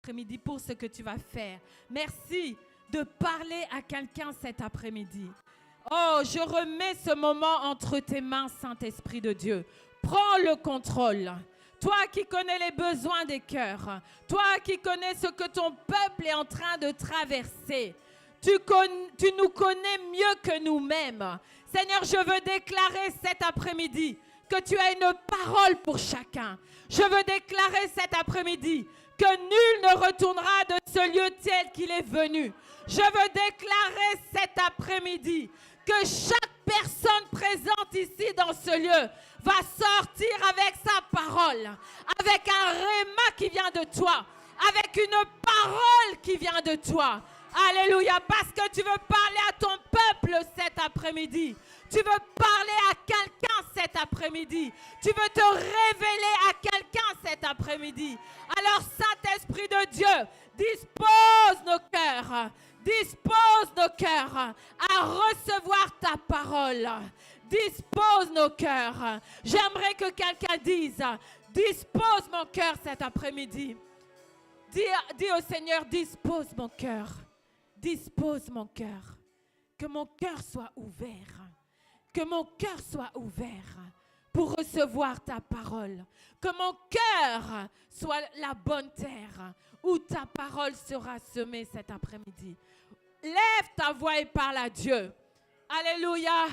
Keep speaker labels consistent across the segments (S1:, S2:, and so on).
S1: après-midi pour ce que tu vas faire. Merci de parler à quelqu'un cet après-midi. Oh, je remets ce moment entre tes mains, Saint-Esprit de Dieu. Prends le contrôle. Toi qui connais les besoins des cœurs, toi qui connais ce que ton peuple est en train de traverser, tu nous connais mieux que nous-mêmes. Seigneur, je veux déclarer cet après-midi que tu as une parole pour chacun. Je veux déclarer cet après-midi que nul ne retournera de ce lieu tel qu'il est venu. Je veux déclarer cet après-midi que chaque personne présente ici dans ce lieu va sortir avec sa parole, avec un réma qui vient de toi, avec une parole qui vient de toi. Alléluia, parce que tu veux parler à ton peuple cet après-midi. Tu veux parler à quelqu'un cet après-midi. Tu veux te révéler à quelqu'un cet après-midi. Alors, Saint-Esprit de Dieu, dispose nos cœurs. Dispose nos cœurs à recevoir ta parole. Dispose nos cœurs. J'aimerais que quelqu'un dise, dispose mon cœur cet après-midi. Dis au Seigneur, dispose mon cœur. Dispose mon cœur. Que mon cœur soit ouvert. Que mon cœur soit ouvert pour recevoir ta parole. Que mon cœur soit la bonne terre où ta parole sera semée cet après-midi. Lève ta voix et parle à Dieu. Alléluia.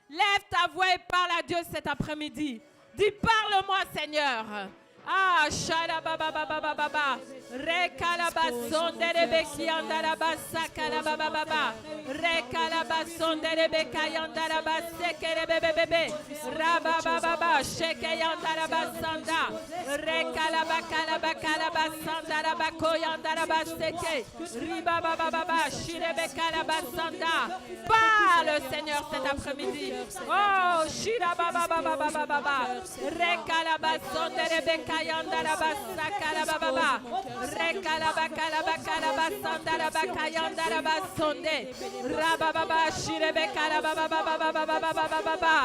S1: Lève ta voix et parle à Dieu cet après-midi. Dis, parle-moi, Seigneur. Ah, shara baba baba baba baba. Rekalabasonde rebeki andarabasa kalababa baba. Rekalabasonde rebeka yandarabase kerebebebe. Rababa baba sheke yandarabasanda. Rekalabakalabasanda rabako yandarabaseke. Riba baba baba shirebeka labasanda. Parle, Seigneur, cet après-midi. Oh, shira baba baba baba baba. Rekalabasonde rebeka yandarabasa kalababa. Rekalabakalabakalabasandalabakayandalabasonde. Rabababa shirebekalabababababababababa.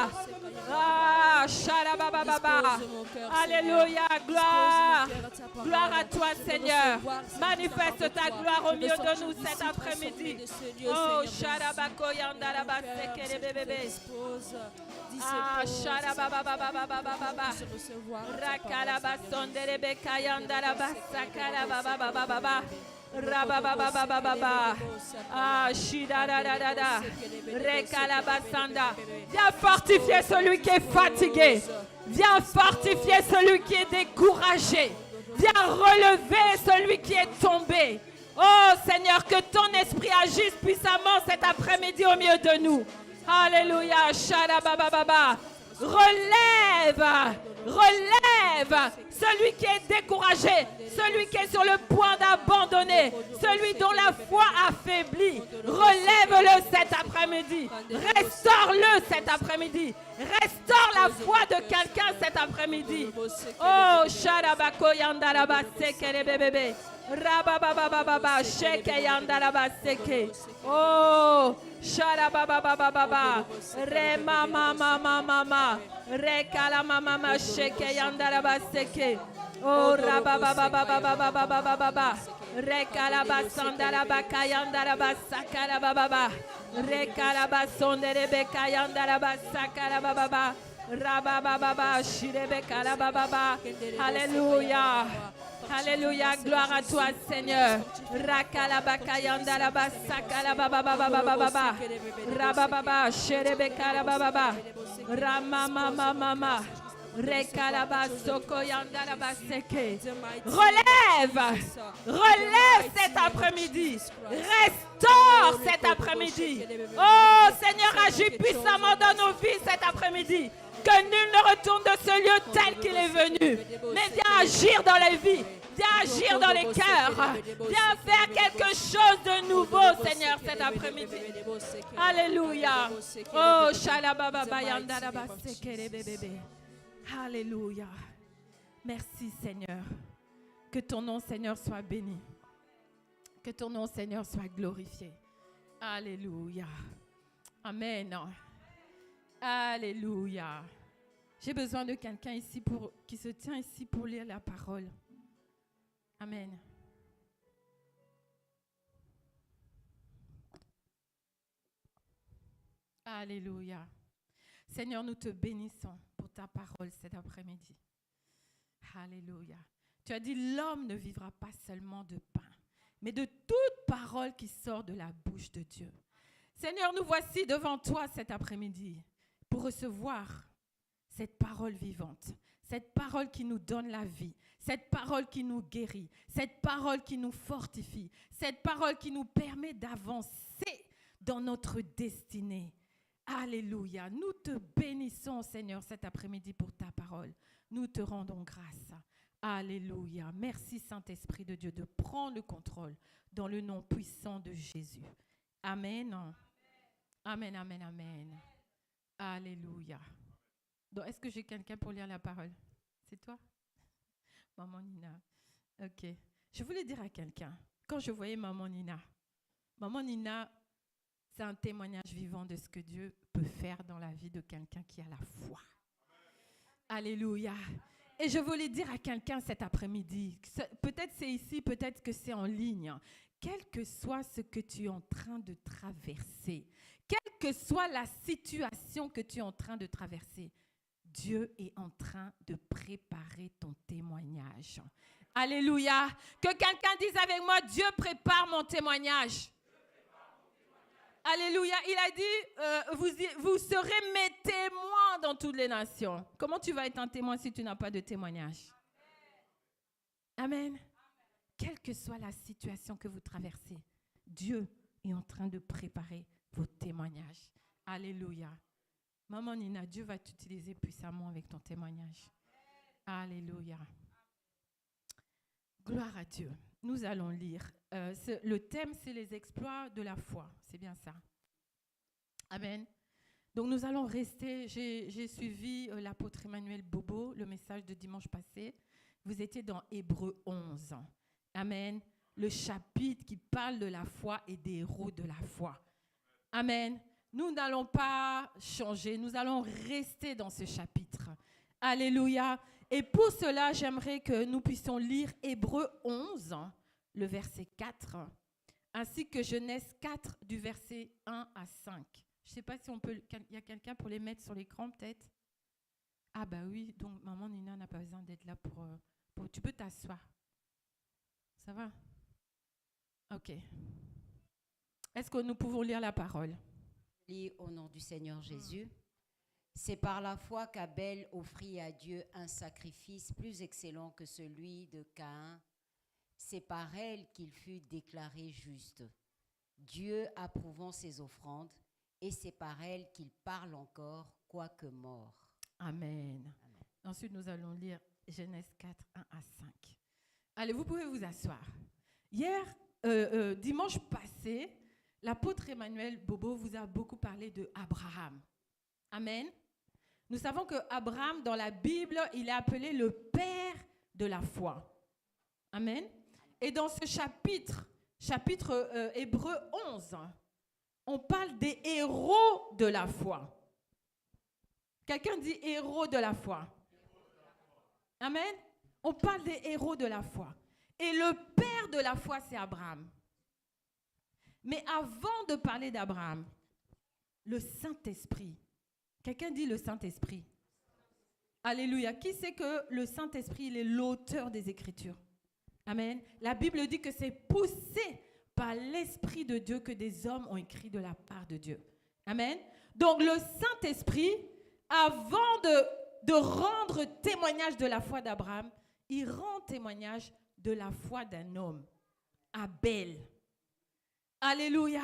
S1: Ah, sharabababa. Alléluia, gloire. Gloire à toi, Seigneur. Manifeste ta gloire au milieu de nous cet après-midi. Oh, sharabakoyandalabasekelebebebe. Ah, sharabababababababa. Rakalabasonde rebekayandalabasakalabababababa. Rababababababa. Ah, shidadadada. Rekalabasanda. Viens fortifier celui qui est fatigué. Viens fortifier celui qui est découragé. Viens relever celui qui est tombé. Oh Seigneur, que ton esprit agisse puissamment cet après-midi au milieu de nous. Alléluia. Shadabababa. Relève, relève celui qui est découragé, celui qui est sur le point d'abandonner, celui dont la foi affaiblit. Relève-le cet après-midi. Restaure-le cet après-midi. Restaure la foi de quelqu'un cet après-midi. Oh, Sharabako Yandarabase Kerebebebe. Rabababababa Sheke Yandarabaseke. Oh, Sharababababa. Rema mama mama. Rekala mama Sheke Yandarabaseke. Oh, rababababababababa. Rekalabasandalabakayandarabasakala. Rekalabasonderebekayandarabasakala. Rabababa shirebekalababa. Alléluia. Alléluia, gloire à toi, Seigneur. Rakalabakayandarabasakala. Rabababa shirebekalababa. Ramamamama. Relève, relève cet après-midi, restaure cet après-midi. Oh Seigneur, agis puissamment dans nos vies cet après-midi. Que nul ne retourne de ce lieu tel qu'il est venu, mais viens agir dans les vies, viens agir dans les cœurs, viens faire quelque chose de nouveau, Seigneur, cet après-midi. Alléluia. Oh shalababa. Alléluia. Merci Seigneur. Que ton nom Seigneur soit béni. Que ton nom Seigneur soit glorifié. Alléluia. Amen. Alléluia. J'ai besoin de quelqu'un ici qui se tient ici pour lire la parole. Amen. Alléluia. Seigneur, nous te bénissons pour ta parole cet après-midi. Alléluia. Tu as dit, l'homme ne vivra pas seulement de pain, mais de toute parole qui sort de la bouche de Dieu. Seigneur, nous voici devant toi cet après-midi pour recevoir cette parole vivante, cette parole qui nous donne la vie, cette parole qui nous guérit, cette parole qui nous fortifie, cette parole qui nous permet d'avancer dans notre destinée. Alléluia. Nous te bénissons, Seigneur, cet après-midi pour ta parole. Nous te rendons grâce. Alléluia. Merci, Saint-Esprit de Dieu, de prendre le contrôle dans le nom puissant de Jésus. Amen. Amen, amen, amen. Alléluia. Donc, est-ce que j'ai quelqu'un pour lire la parole? C'est toi? Maman Nina. Ok. Je voulais dire à quelqu'un, quand je voyais Maman Nina, c'est un témoignage vivant de ce que Dieu peut faire dans la vie de quelqu'un qui a la foi. Alléluia. Et je voulais dire à quelqu'un cet après-midi, peut-être c'est ici, peut-être que c'est en ligne, quel que soit ce que tu es en train de traverser, quelle que soit la situation que tu es en train de traverser, Dieu est en train de préparer ton témoignage. Alléluia. Que quelqu'un dise avec moi, Dieu prépare mon témoignage. Alléluia. Il a dit, vous serez mes témoins dans toutes les nations. Comment tu vas être un témoin si tu n'as pas de témoignage? Amen. Quelle que soit la situation que vous traversez, Dieu est en train de préparer vos témoignages. Alléluia. Maman Nina, Dieu va t'utiliser puissamment avec ton témoignage. Alléluia. Gloire à Dieu. Nous allons lire. Le thème, c'est les exploits de la foi. C'est bien ça. Amen. Donc, nous allons rester. J'ai suivi l'apôtre Emmanuel Bobo, le message de dimanche passé. Vous étiez dans Hébreux 11. Amen. Le chapitre qui parle de la foi et des héros de la foi. Amen. Nous n'allons pas changer. Nous allons rester dans ce chapitre. Alléluia. Et pour cela, j'aimerais que nous puissions lire Hébreux 11, le verset 4, ainsi que Genèse 4, du verset 1 à 5. Je ne sais pas si on peut... Il y a quelqu'un pour les mettre sur l'écran, peut-être? Ah bah oui, donc maman Nina n'a pas besoin d'être là pour... Tu peux t'asseoir. Ça va? Ok. Est-ce que nous pouvons lire la parole?
S2: Lis au nom du Seigneur Jésus. C'est par la foi qu'Abel offrit à Dieu un sacrifice plus excellent que celui de Caïn. C'est par elle qu'il fut déclaré juste, Dieu approuvant ses offrandes, et c'est par elle qu'il parle encore, quoique mort.
S1: Amen. Amen. Ensuite, nous allons lire Genèse 4, 1 à 5. Allez, vous pouvez vous asseoir. Hier, dimanche passé, l'apôtre Emmanuel Bobo vous a beaucoup parlé de Abraham. Amen. Nous savons que Abraham, dans la Bible, il est appelé le père de la foi. Amen. Et dans ce chapitre Hébreux 11, on parle des héros de la foi. Quelqu'un dit héros de la foi. Amen. On parle des héros de la foi. Et le père de la foi, c'est Abraham. Mais avant de parler d'Abraham, le Saint-Esprit. Quelqu'un dit le Saint-Esprit. Alléluia. Qui sait que le Saint-Esprit, il est l'auteur des Écritures? Amen. La Bible dit que c'est poussé par l'Esprit de Dieu que des hommes ont écrit de la part de Dieu. Amen. Donc le Saint-Esprit, avant de rendre témoignage de la foi d'Abraham, il rend témoignage de la foi d'un homme, Abel. Alléluia.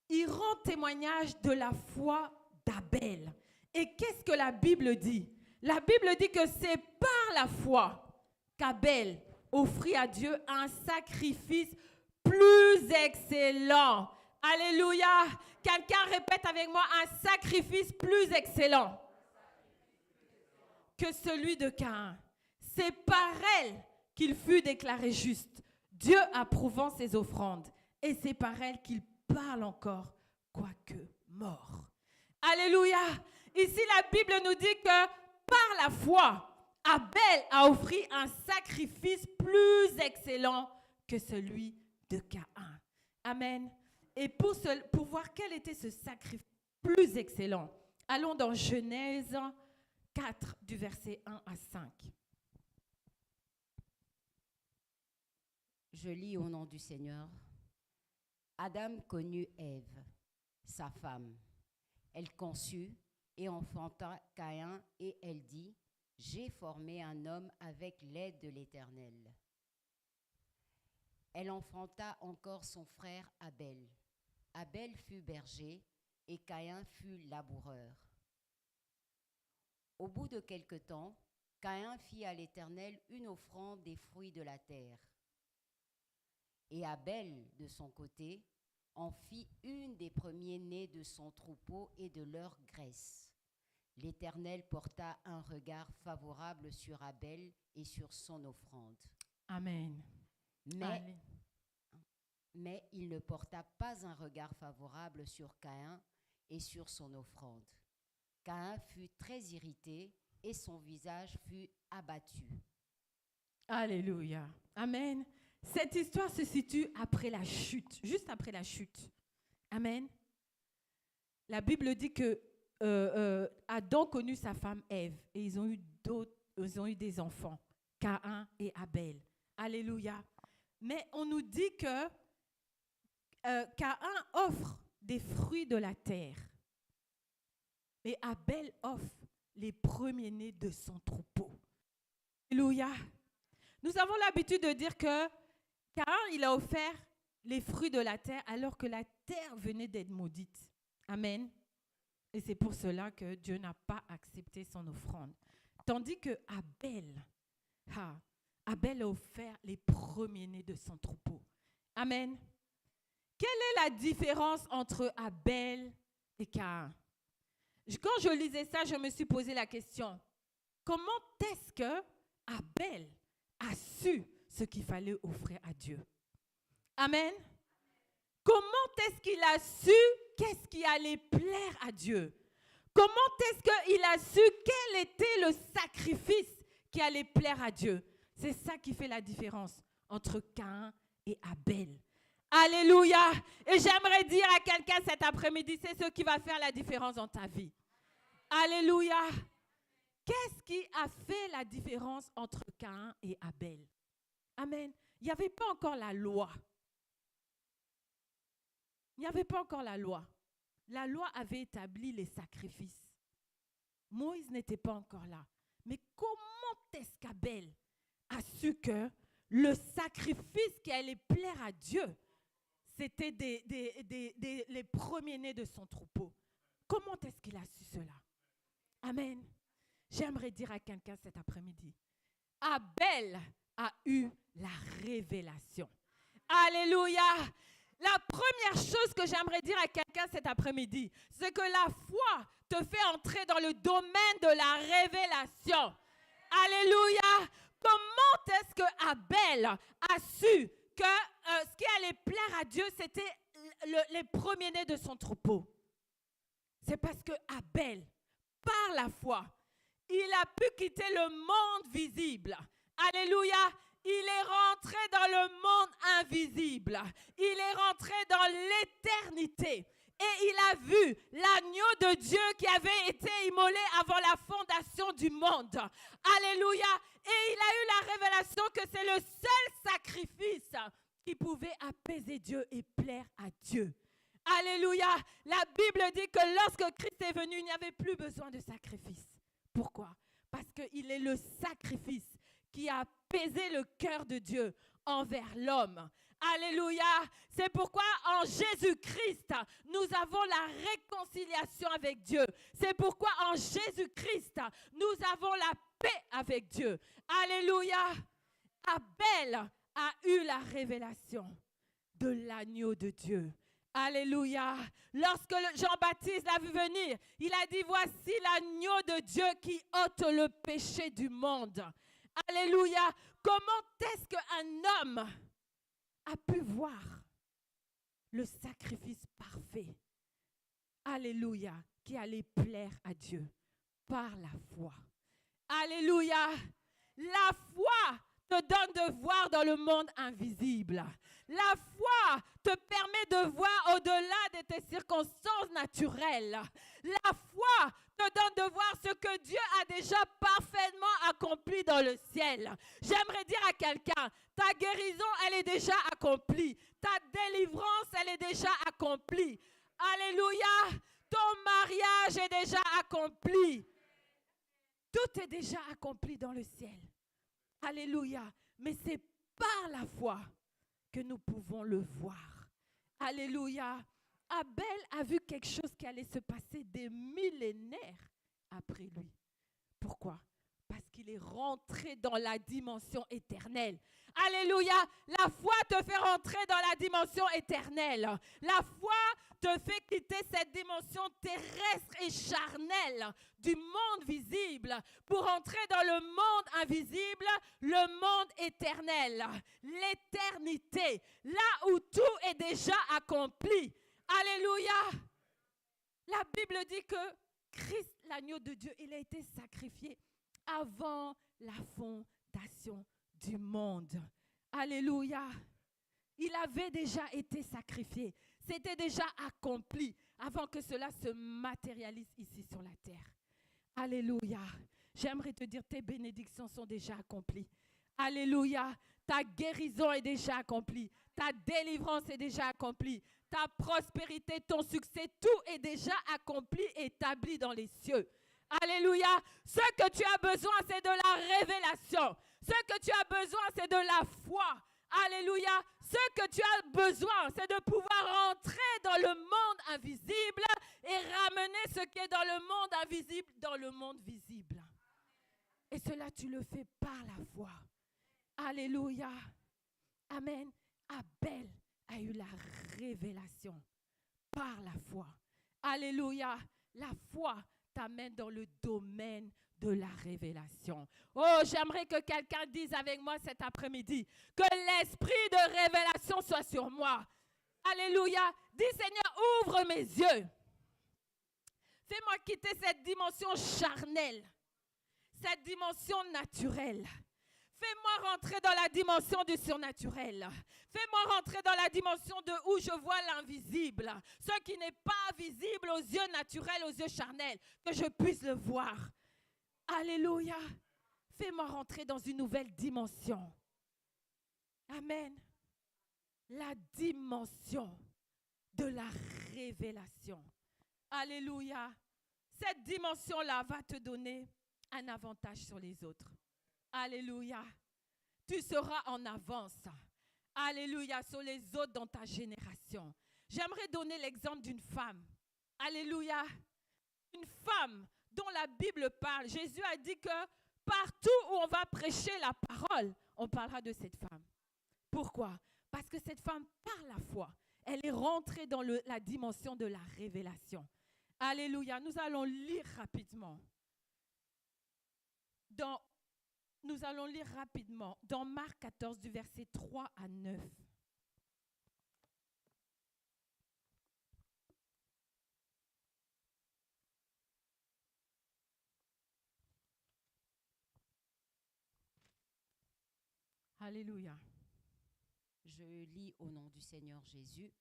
S1: Il rend témoignage de la foi d'Abel. Et qu'est-ce que la Bible dit? La Bible dit que c'est par la foi qu'Abel offrit à Dieu un sacrifice plus excellent. Alléluia. Quelqu'un répète avec moi, un sacrifice plus excellent que celui de Caïn. C'est par elle qu'il fut déclaré juste, Dieu approuvant ses offrandes. Et c'est par elle qu'il parle encore, quoique mort. Alléluia. Ici, la Bible nous dit que par la foi, Abel a offert un sacrifice plus excellent que celui de Caïn. Amen. Et pour voir quel était ce sacrifice plus excellent, allons dans Genèse 4, du verset 1 à 5.
S2: Je lis au nom du Seigneur. Adam connut Ève, sa femme. Elle conçut et enfanta Caïn et elle dit, « J'ai formé un homme avec l'aide de l'Éternel. » Elle enfanta encore son frère Abel. Abel fut berger et Caïn fut laboureur. Au bout de quelque temps, Caïn fit à l'Éternel une offrande des fruits de la terre. Et Abel, de son côté, en fit une des premiers-nés de son troupeau et de leur graisse. L'Éternel porta un regard favorable sur Abel et sur son offrande.
S1: Amen.
S2: Mais il ne porta pas un regard favorable sur Caïn et sur son offrande. Caïn fut très irrité et son visage fut abattu.
S1: Alléluia. Amen. Cette histoire se situe après la chute, juste après la chute. Amen. La Bible dit que Adam connut sa femme Ève et ils ont eu des enfants, Caïn et Abel. Alléluia. Mais on nous dit que Caïn offre des fruits de la terre et Abel offre les premiers-nés de son troupeau. Alléluia. Nous avons l'habitude de dire que Caïn, il a offert les fruits de la terre alors que la terre venait d'être maudite. Amen. Et c'est pour cela que Dieu n'a pas accepté son offrande. Tandis que Abel a offert les premiers-nés de son troupeau. Amen. Quelle est la différence entre Abel et Caïn? Quand je lisais ça, je me suis posé la question. Comment est-ce que Abel a su ce qu'il fallait offrir à Dieu? Amen. Comment est-ce qu'il a su qu'est-ce qui allait plaire à Dieu? Comment est-ce qu'il a su quel était le sacrifice qui allait plaire à Dieu? C'est ça qui fait la différence entre Caïn et Abel. Alléluia. Et j'aimerais dire à quelqu'un cet après-midi, c'est ce qui va faire la différence dans ta vie. Alléluia. Qu'est-ce qui a fait la différence entre Caïn et Abel? Amen. Il n'y avait pas encore la loi. Il n'y avait pas encore la loi. La loi avait établi les sacrifices. Moïse n'était pas encore là. Mais comment est-ce qu'Abel a su que le sacrifice qui allait plaire à Dieu, c'était les premiers-nés de son troupeau? Comment est-ce qu'il a su cela? Amen. J'aimerais dire à quelqu'un cet après-midi, Abel a eu la révélation. Alléluia. La première chose que j'aimerais dire à quelqu'un cet après-midi, c'est que la foi te fait entrer dans le domaine de la révélation. Alléluia. Comment est-ce que Abel a su que ce qui allait plaire à Dieu, c'était les premiers-nés de son troupeau? C'est parce que Abel, par la foi, il a pu quitter le monde visible. Alléluia. Il est rentré dans le monde invisible. Il est rentré dans l'éternité. Et il a vu l'agneau de Dieu qui avait été immolé avant la fondation du monde. Alléluia. Et il a eu la révélation que c'est le seul sacrifice qui pouvait apaiser Dieu et plaire à Dieu. Alléluia. La Bible dit que lorsque Christ est venu, il n'y avait plus besoin de sacrifice. Pourquoi? Parce qu'il est le sacrifice qui a apaisé le cœur de Dieu envers l'homme. Alléluia. C'est pourquoi en Jésus-Christ, nous avons la réconciliation avec Dieu. C'est pourquoi en Jésus-Christ, nous avons la paix avec Dieu. Alléluia. Abel a eu la révélation de l'agneau de Dieu. Alléluia. Lorsque Jean-Baptiste l'a vu venir, il a dit, voici l'agneau de Dieu qui ôte le péché du monde. Alléluia. Comment est-ce qu'un homme a pu voir le sacrifice parfait? Alléluia. Qui allait plaire à Dieu par la foi. Alléluia. La foi te donne de voir dans le monde invisible. La foi te permet de voir au-delà de tes circonstances naturelles. La foi te donne de voir ce que Dieu a déjà parfaitement accompli dans le ciel. J'aimerais dire à quelqu'un, ta guérison, elle est déjà accomplie. Ta délivrance, elle est déjà accomplie. Alléluia. Ton mariage est déjà accompli. Tout est déjà accompli dans le ciel. Alléluia. Mais c'est par la foi que nous pouvons le voir. Alléluia. Abel a vu quelque chose qui allait se passer des millénaires après lui. Pourquoi? Parce qu'il est rentré dans la dimension éternelle. Alléluia. La foi te fait rentrer dans la dimension éternelle. La foi te fait quitter cette dimension terrestre et charnelle du monde visible pour entrer dans le monde invisible, le monde éternel, l'éternité, là où tout est déjà accompli. Alléluia. La Bible dit que Christ, l'agneau de Dieu, il a été sacrifié avant la fondation du monde. Alléluia. Il avait déjà été sacrifié. C'était déjà accompli avant que cela se matérialise ici sur la terre. Alléluia. J'aimerais te dire, tes bénédictions sont déjà accomplies. Alléluia. Ta guérison est déjà accomplie. Ta délivrance est déjà accomplie. Ta prospérité, ton succès, tout est déjà accompli, établi dans les cieux. Alléluia. Ce que tu as besoin, c'est de la révélation. Ce que tu as besoin, c'est de la foi. Alléluia. Ce que tu as besoin, c'est de pouvoir entrer dans le monde invisible et ramener ce qui est dans le monde invisible dans le monde visible. Et cela, tu le fais par la foi. Alléluia. Amen. Abel a eu la révélation par la foi. Alléluia. La foi t'amène dans le domaine de la révélation. Oh, j'aimerais que quelqu'un dise avec moi cet après-midi que l'esprit de révélation soit sur moi. Alléluia. Dis Seigneur, ouvre mes yeux. Fais-moi quitter cette dimension charnelle, cette dimension naturelle. Fais-moi rentrer dans la dimension du surnaturel. Fais-moi rentrer dans la dimension de où je vois l'invisible. Ce qui n'est pas visible aux yeux naturels, aux yeux charnels. Que je puisse le voir. Alléluia. Fais-moi rentrer dans une nouvelle dimension. Amen. La dimension de la révélation. Alléluia. Cette dimension-là va te donner un avantage sur les autres. Alléluia. Tu seras en avance. Alléluia. Sur les autres dans ta génération. J'aimerais donner l'exemple d'une femme. Alléluia. Une femme dont la Bible parle. Jésus a dit que partout où on va prêcher la parole, on parlera de cette femme. Pourquoi? Parce que cette femme, par la foi, elle est rentrée dans la dimension de la révélation. Alléluia. Nous allons lire rapidement. Nous allons lire rapidement dans Marc 14, du verset 3 à 9. Alléluia.
S2: Je lis au nom du Seigneur Jésus.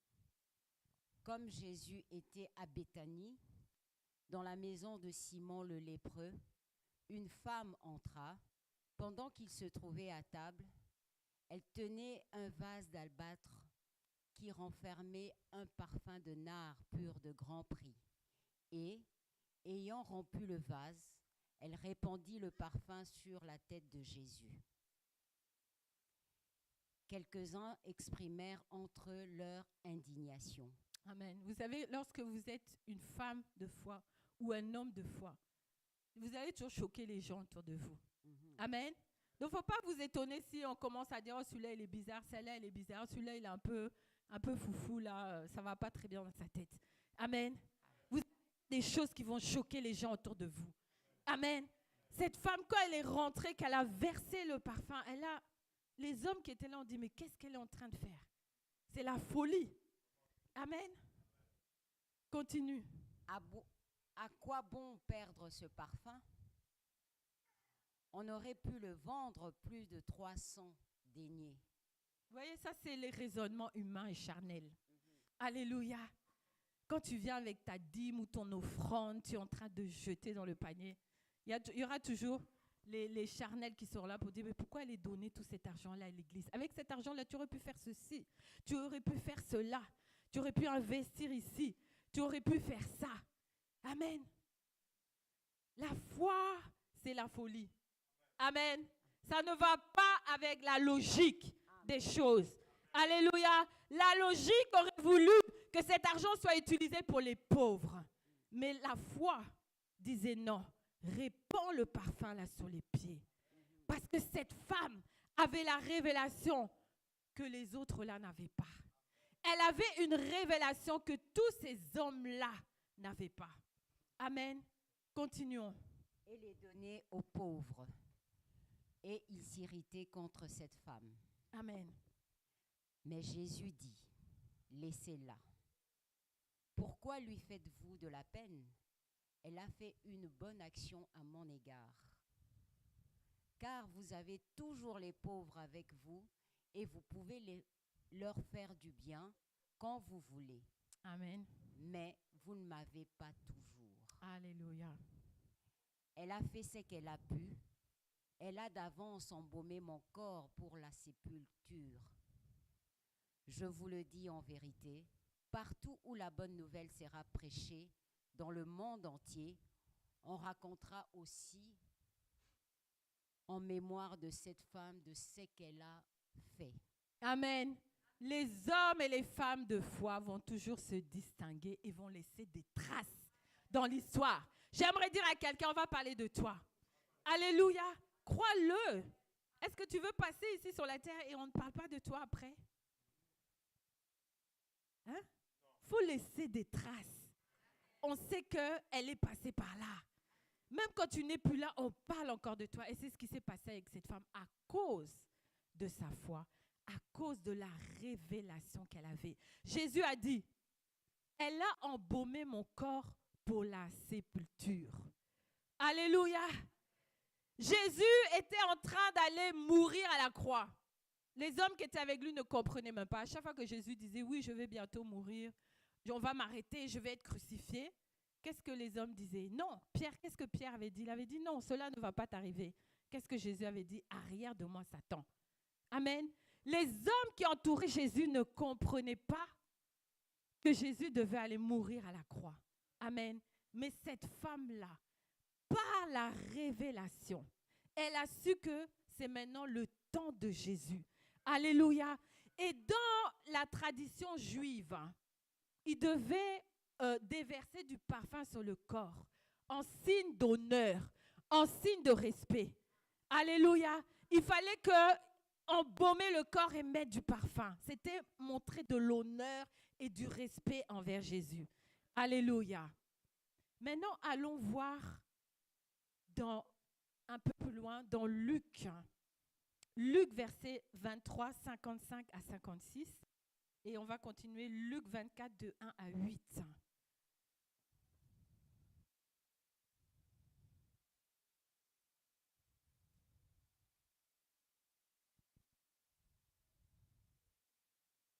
S2: Comme Jésus était à Béthanie, dans la maison de Simon le lépreux, une femme entra. Pendant qu'il se trouvait à table, elle tenait un vase d'albâtre qui renfermait un parfum de nard pur de grand prix. Et, ayant rompu le vase, elle répandit le parfum sur la tête de Jésus. Quelques-uns exprimèrent entre eux leur indignation.
S1: Amen. Vous savez, lorsque vous êtes une femme de foi ou un homme de foi, vous allez toujours choquer les gens autour de vous. Amen. Donc, il ne faut pas vous étonner si on commence à dire « Oh, celui-là, il est bizarre, celle-là, elle est bizarre, celui-là, il est un peu foufou, là, ça ne va pas très bien dans sa tête. » Amen. Vous avez des choses qui vont choquer les gens autour de vous. Amen. Cette femme, quand elle est rentrée, qu'elle a versé le parfum, les hommes qui étaient là ont dit « Mais qu'est-ce qu'elle est en train de faire? C'est la folie. » Amen. Continue.
S2: À quoi bon perdre ce parfum? On aurait pu le vendre plus de 300 deniers
S1: Vous voyez, ça, c'est les raisonnements humains et charnels. Alléluia. Quand tu viens avec ta dîme ou ton offrande, tu es en train de jeter dans le panier. Il y aura toujours les charnels qui sont là pour dire, mais pourquoi aller donner tout cet argent-là à l'église? Avec cet argent-là, tu aurais pu faire ceci. Tu aurais pu faire cela. Tu aurais pu investir ici. Tu aurais pu faire ça. Amen. La foi, c'est la folie. Amen. Ça ne va pas avec la logique des choses. Alléluia. La logique aurait voulu que cet argent soit utilisé pour les pauvres. Mais la foi disait non. Répands le parfum là sur les pieds. Parce que cette femme avait la révélation que les autres là n'avaient pas. Elle avait une révélation que tous ces hommes-là n'avaient pas. Amen. Continuons.
S2: Et les donner aux pauvres. Et il s'irritait contre cette femme.
S1: Amen.
S2: Mais Jésus dit, laissez-la. Pourquoi lui faites-vous de la peine? Elle a fait une bonne action à mon égard. Car vous avez toujours les pauvres avec vous et vous pouvez leur faire du bien quand vous voulez.
S1: Amen.
S2: Mais vous ne m'avez pas toujours.
S1: Alléluia.
S2: Elle a fait ce qu'elle a pu. Elle a d'avance embaumé mon corps pour la sépulture. Je vous le dis en vérité, partout où la bonne nouvelle sera prêchée, dans le monde entier, on racontera aussi en mémoire de cette femme de ce qu'elle a fait.
S1: Amen. Les hommes et les femmes de foi vont toujours se distinguer et vont laisser des traces dans l'histoire. J'aimerais dire à quelqu'un, on va parler de toi. Alléluia. Crois-le. Est-ce que tu veux passer ici sur la terre et on ne parle pas de toi après? Hein? Faut laisser des traces. On sait qu'elle est passée par là. Même quand tu n'es plus là, on parle encore de toi. Et c'est ce qui s'est passé avec cette femme à cause de sa foi, à cause de la révélation qu'elle avait. Jésus a dit, elle a embaumé mon corps pour la sépulture. Alléluia. Jésus était en train d'aller mourir à la croix. Les hommes qui étaient avec lui ne comprenaient même pas. À chaque fois que Jésus disait, oui, je vais bientôt mourir, on va m'arrêter, je vais être crucifié. Qu'est-ce que les hommes disaient? Non. Pierre, qu'est-ce que Pierre avait dit? Il avait dit, non, cela ne va pas t'arriver. Qu'est-ce que Jésus avait dit? Arrière de moi, Satan. Amen. Les hommes qui entouraient Jésus ne comprenaient pas que Jésus devait aller mourir à la croix. Amen. Mais cette femme-là, par la révélation, elle a su que c'est maintenant le temps de Jésus. Alléluia. Et dans la tradition juive, il devait déverser du parfum sur le corps en signe d'honneur, en signe de respect. Alléluia. Il fallait embaumer le corps et mettre du parfum. C'était montrer de l'honneur et du respect envers Jésus. Alléluia. Maintenant, allons voir un peu plus loin dans Luc. Luc, verset 23, 55 à 56. Et on va continuer Luc 24, de 1 à 8.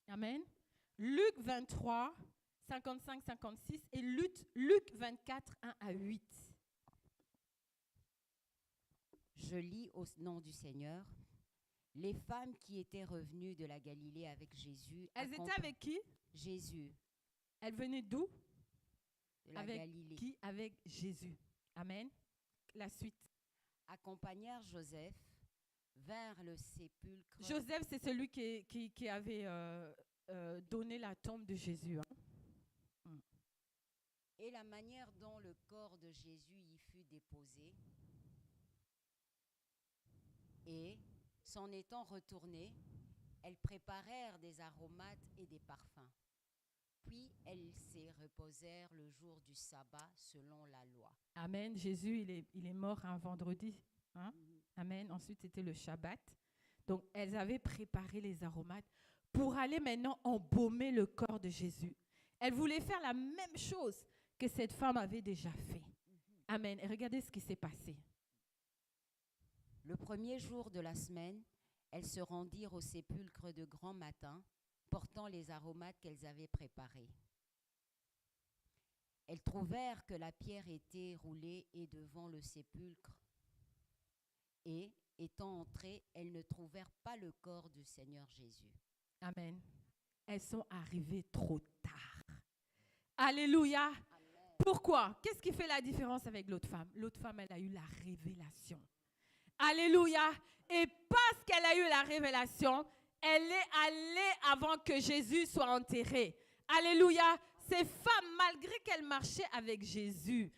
S1: Amen. Luc 23, 55, 56 et Luc 24, 1 à 8.
S2: Je lis au nom du Seigneur. Les femmes qui étaient revenues de la Galilée avec Jésus.
S1: Elles étaient avec qui?
S2: Jésus.
S1: Elles venaient d'où?
S2: De la
S1: avec
S2: Galilée.
S1: Qui? Avec Jésus. Amen. La suite.
S2: Accompagnèrent Joseph vers le sépulcre.
S1: Joseph, c'est celui qui avait donné la tombe de Jésus. Hein?
S2: Et la manière dont le corps de Jésus y fut déposé. Et, s'en étant retournées, elles préparèrent des aromates et des parfums. Puis elles s'y reposèrent le jour du sabbat selon la loi.
S1: Amen. Jésus, il est mort un vendredi. Hein? Amen. Ensuite, c'était le Shabbat. Donc, elles avaient préparé les aromates pour aller maintenant embaumer le corps de Jésus. Elles voulaient faire la même chose que cette femme avait déjà fait. Amen. Et regardez ce qui s'est passé.
S2: Le premier jour de la semaine, elles se rendirent au sépulcre de grand matin, portant les aromates qu'elles avaient préparés. Elles trouvèrent que la pierre était roulée et devant le sépulcre. Et, étant entrées, elles ne trouvèrent pas le corps du Seigneur Jésus.
S1: Amen. Elles sont arrivées trop tard. Alléluia. Amen. Pourquoi? Qu'est-ce qui fait la différence avec l'autre femme? L'autre femme, elle a eu la révélation. Alléluia. Et parce qu'elle a eu la révélation, elle est allée avant que Jésus soit enterré. Alléluia. Ces femmes, malgré qu'elles marchaient avec Jésus,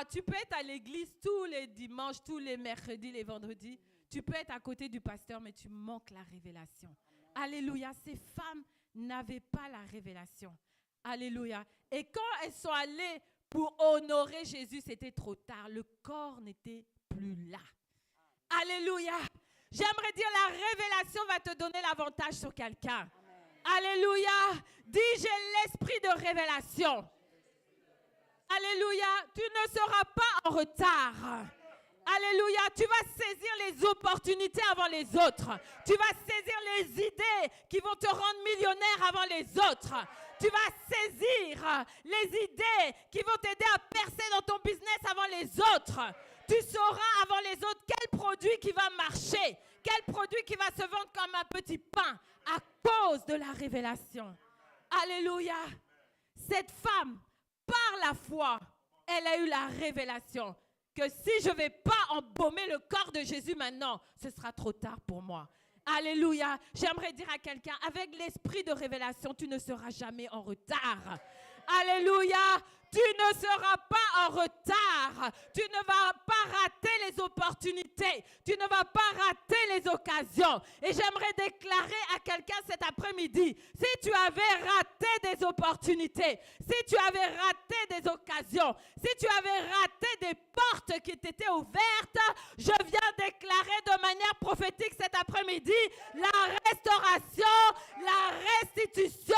S1: tu peux être à l'église tous les dimanches, tous les mercredis, les vendredis. Tu peux être à côté du pasteur, mais tu manques la révélation. Alléluia. Ces femmes n'avaient pas la révélation. Alléluia. Et quand elles sont allées pour honorer Jésus, c'était trop tard. Le corps n'était plus là. Alléluia. J'aimerais dire, la révélation va te donner l'avantage sur quelqu'un. Alléluia. Dis, j'ai l'esprit de révélation. Alléluia. Tu ne seras pas en retard. Alléluia. Tu vas saisir les opportunités avant les autres. Tu vas saisir les idées qui vont te rendre millionnaire avant les autres. Tu vas saisir les idées qui vont t'aider à percer dans ton business avant les autres. Tu sauras avant les autres quel produit qui va marcher, quel produit qui va se vendre comme un petit pain à cause de la révélation. Alléluia. Cette femme, par la foi, elle a eu la révélation que si je ne vais pas embaumer le corps de Jésus maintenant, ce sera trop tard pour moi. Alléluia. J'aimerais dire à quelqu'un, avec l'esprit de révélation, tu ne seras jamais en retard. Alléluia. Tu ne seras pas en retard. Tu ne vas pas rater les opportunités. Tu ne vas pas rater les occasions. Et j'aimerais déclarer à quelqu'un cet après-midi, si tu avais raté des opportunités, si tu avais raté des occasions, si tu avais raté des portes qui t'étaient ouvertes, je viens déclarer de manière prophétique cet après-midi la restauration, la restitution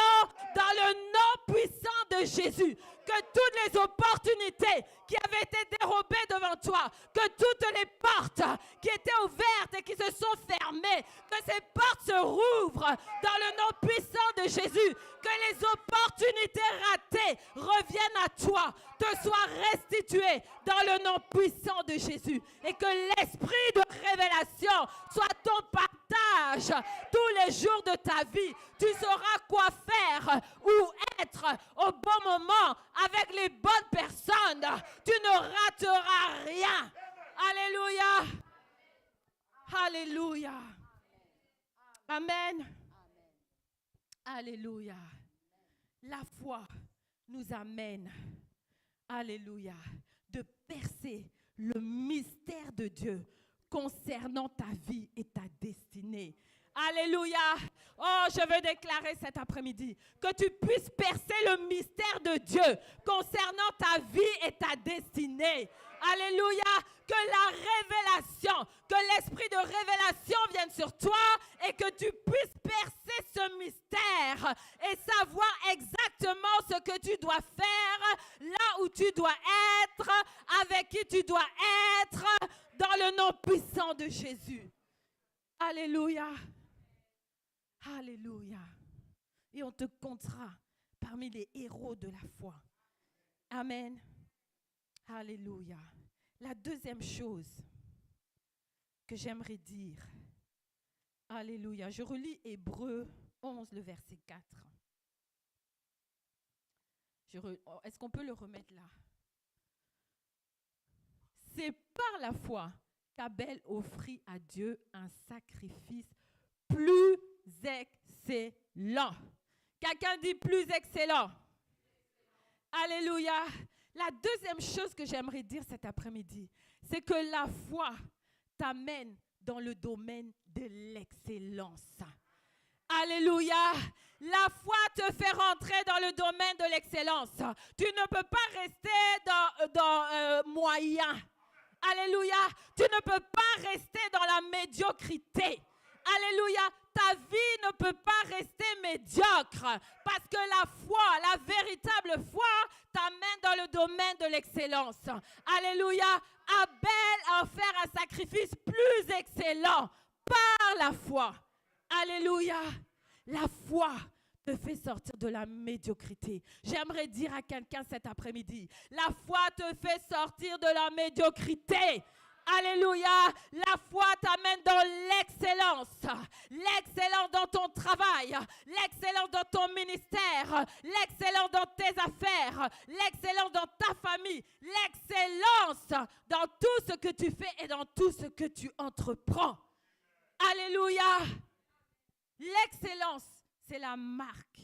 S1: dans le nom puissant de Jésus. Que toutes les opportunités qui avaient été dérobées devant toi, que toutes les portes qui étaient ouvertes et qui se sont fermées, que ces portes se rouvrent dans le nom puissant de Jésus, que les opportunités ratées reviennent à toi, te soient restituées dans le nom puissant de Jésus et que l'esprit de révélation soit ton partage tous les jours de ta vie. Tu sauras quoi faire ou être au bon moment avec les bonnes personnes. Tu ne rateras rien. Alléluia. Alléluia. Amen. Alléluia. La foi nous amène, alléluia, de percer le mystère de Dieu concernant ta vie et ta destinée. Alléluia. Oh, je veux déclarer cet après-midi que tu puisses percer le mystère de Dieu concernant ta vie et ta destinée. Alléluia. Que la révélation, que l'esprit de révélation vienne sur toi et que tu puisses percer ce mystère et savoir exactement ce que tu dois faire, là où tu dois être, avec qui tu dois être, dans le nom puissant de Jésus. Alléluia. Alléluia. Et on te comptera parmi les héros de la foi. Amen. Alléluia. La deuxième chose que j'aimerais dire, alléluia, je relis Hébreux 11, le verset 4. Est-ce qu'on peut le remettre là? C'est par la foi qu'Abel offrit à Dieu un sacrifice plus excellent. Quelqu'un dit plus excellent. Alléluia. La deuxième chose que j'aimerais dire cet après-midi, c'est que la foi t'amène dans le domaine de l'excellence. Alléluia. La foi te fait rentrer dans le domaine de l'excellence. Tu ne peux pas rester dans moyen. Alléluia. Tu ne peux pas rester dans la médiocrité. Alléluia. Ta vie ne peut pas rester médiocre parce que la foi, la véritable foi t'amène dans le domaine de l'excellence. Alléluia. Abel a offert un sacrifice plus excellent, par la foi. Alléluia. La foi te fait sortir de la médiocrité. J'aimerais dire à quelqu'un cet après-midi, la foi te fait sortir de la médiocrité. Alléluia. La foi t'amène dans l'excellence. L'excellence dans ton travail. L'excellence dans ton ministère. L'excellence dans tes affaires. L'excellence dans ta famille. L'excellence dans tout ce que tu fais et dans tout ce que tu entreprends. Alléluia. L'excellence, c'est la marque